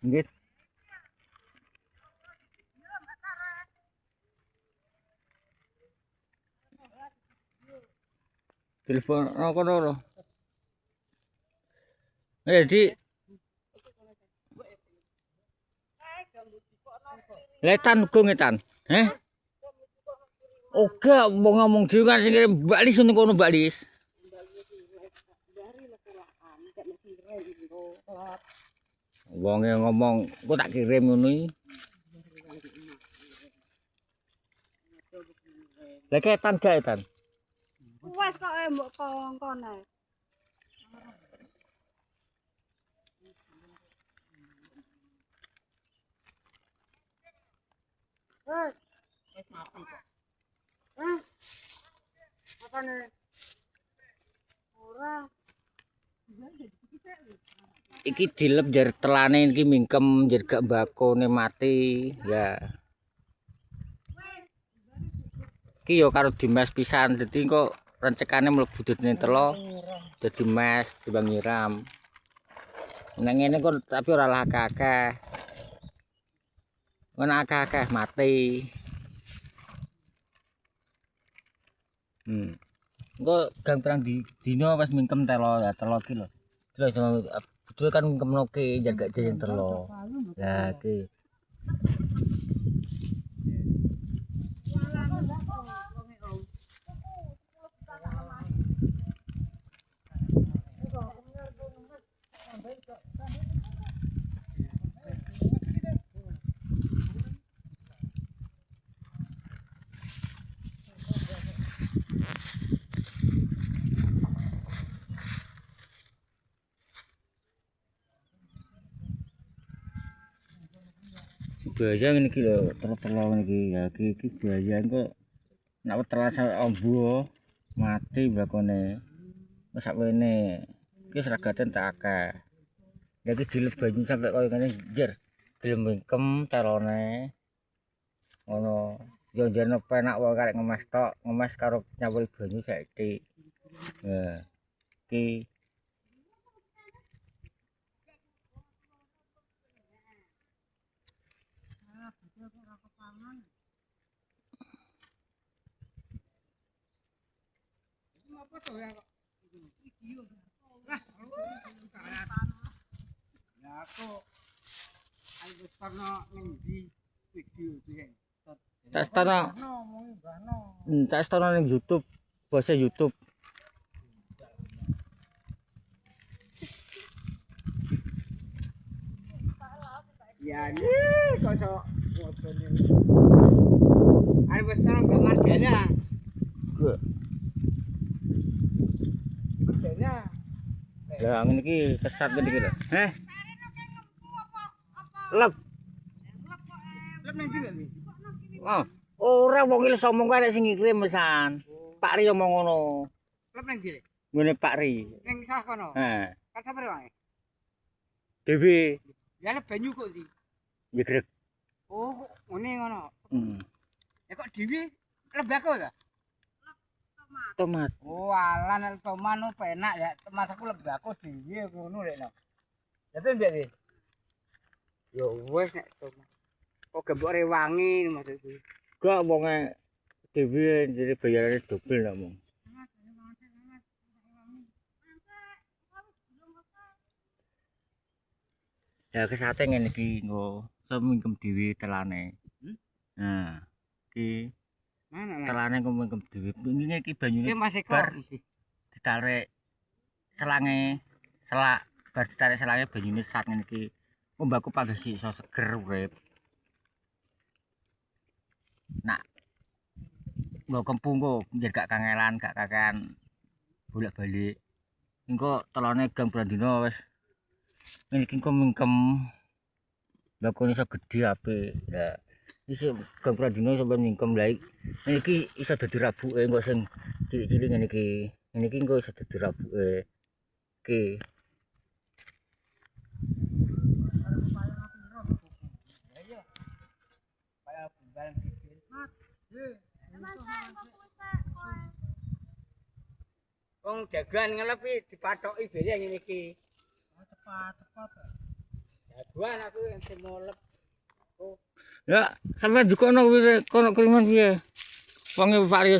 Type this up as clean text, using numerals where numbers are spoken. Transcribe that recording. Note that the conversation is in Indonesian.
Nggih. Telepon kono lho. Di Letan go ngetan. Heh. Oke, mau ngomong dhewe kan sing kirim Mbak Lis ngono Mbak Lis. Wonge ngomong, kok tak kirim ngono iki. Lah ketan gak etan? Wes kok mbok kongkon ae. Wes mati kok. Hah? Apane? Ora. Iki dilep jar telane iki mingkem jar gak mbakone mati ya. Iki yo karo dimes pisan dadi kok rencekane mlebu dene telo dadi mes timbang nyiram. Nek ngene kok tapi ora lah akeh-akeh. Ana akeh-akeh mati. Engko gang perang dino wis mingkem telo ya telo iki lho. Terus betul kan mingkemnoke jar gak jajan telo. Lah iki bahaya ngene iki lho, telo ngene iki. Ya iki bahaya kok nek wetelan ombo mati mbakone. Wis sakwene iki seragaten tak akeh. Ya iki dileb banyu sampe koyo ngene jer. Gelem mingkem telone. Ngono. Yo njene penak wae karek ngemes tok, ngemes karo nyampuri banyu saiki. Nah, iki tak stono ning YouTube, bose YouTube. Ya nih kosok ngotone. Ayo wis nang Mbak Margana. Gua. Margana. Lah ngene iki kesat ngene iki lho. Heh. Lep. Lep nang ndi lho? Oh, ora wong iki omong kae sing ngirim pesan. Pak Ri omong ngono. Lep nang ndi? Ngene Pak Ri. Ning sah kono. Heeh. Kata pare wae. Dewi Ya lep banyu kok ndi? nyegrek. Oh, ngene ngono. Ya kok dhewe lebako ta? Tomat. Oh, alah nek tomat no penak ya. Tomat aku lebako dhewe ngono lek no. Dadi ndek yo wis nek tomat. Kok gembok rewangi maksudku. Gak wonge dhewe jadi bayarane dobel nak mong. Ya kesate ngene iki nggo semingkem dhewe telane. Nah, iki Mana telane kok mingkem dhewe. Ngene iki banyune iki masih bar kok isi. ditarik selange selak bar ditarik selange banyune sat ngene iki. Mbakku pagasi iso seger urip. Nak nggo kempung kok njer gak kangelan gak kakean bolak-balik. engko telone gang Brandino wis. Ngene iki engko mingkem. Lah kok iso gedhe apik. Lah isi gang Brandino sampe mingkem lah iki iso dadi rabuke engko sing cilik-cilik ngene iki. Ngene iki engko iso dadi rabuke. Iki. Kayak bal bikin. Wong dagan ngelepi dipathoki bere ngene iki. Tepat. Jagoan aku yang semolep. Ya, sampe jukono kuwi kono kiriman piye? Wonge Pak Riyo